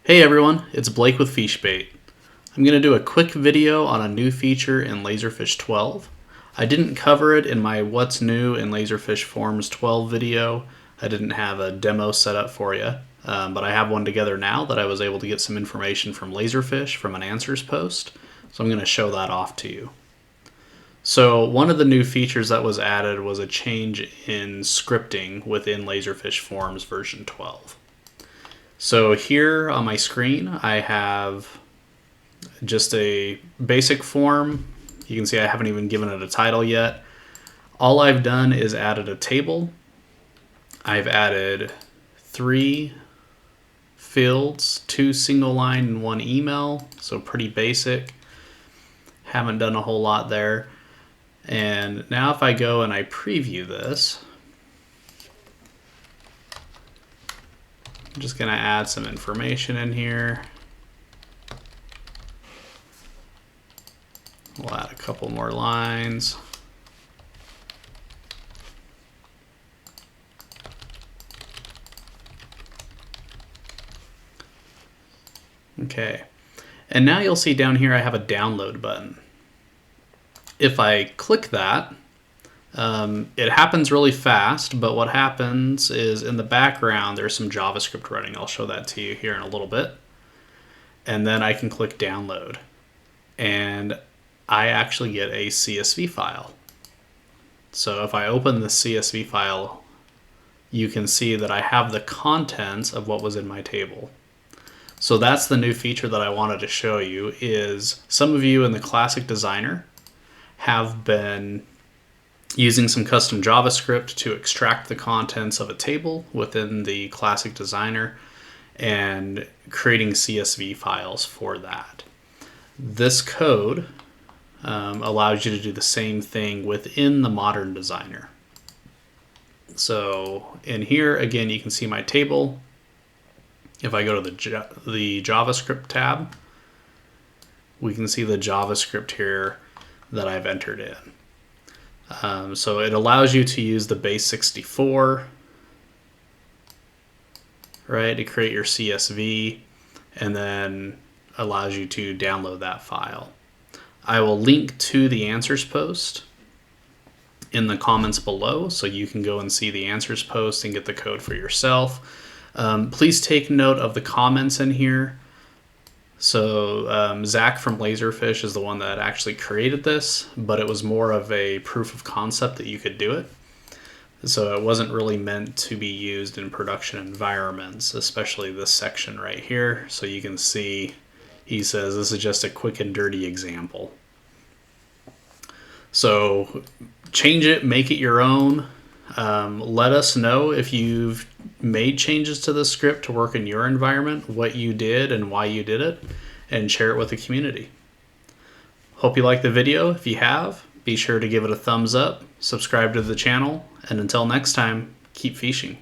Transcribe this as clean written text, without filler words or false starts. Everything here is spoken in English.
Hey everyone, it's Blake with FishBait. I'm going to do a quick video on a new feature in Laserfiche 12. I didn't cover it in my What's New in Laserfiche Forms 12 video. I didn't have a demo set up for you, but I have one together now that I was able to get some information from Laserfiche from an answers post. So I'm going to show that off to you. So one of the new features that was added was a change in scripting within Laserfiche Forms version 12. So here on my screen, I have just a basic form. You can see I haven't even given it a title yet. All I've done is added a table. I've added 3 fields, 2 single line and 1 email. So pretty basic. Haven't done a whole lot there. And now if I go and I preview this, I'm just going to add some information in here. We'll add a couple more lines. Okay, and now you'll see down here I have a download button. If I click that, it happens really fast, but what happens is in the background there's some JavaScript running. I'll show that to you here in a little bit. And then I can click download. And I actually get a CSV file. So if I open the CSV file, you can see that I have the contents of what was in my table. So that's the new feature that I wanted to show you. Is some of you in the Classic Designer have been using some custom JavaScript to extract the contents of a table within the Classic Designer and creating CSV files for that. This code allows you to do the same thing within the Modern Designer. So in here, again, you can see my table. If I go to the JavaScript tab, we can see the JavaScript here that I've entered in. So it allows you to use the base 64, right, to create your CSV, and then allows you to download that file. I will link to the answers post in the comments below, so you can go and see the answers post and get the code for yourself. Please take note of the comments in here. So Zach from Laserfiche is the one that actually created this, but it was more of a proof of concept that you could do it. So it wasn't really meant to be used in production environments, especially this section right here. So you can see he says this is just a quick and dirty example. So change it, make it your own. Let us know if you've made changes to the script to work in your environment, what you did and why you did it, and share it with the community. Hope you liked the video. If you have, be sure to give it a thumbs up, subscribe to the channel, and until next time, keep fishing.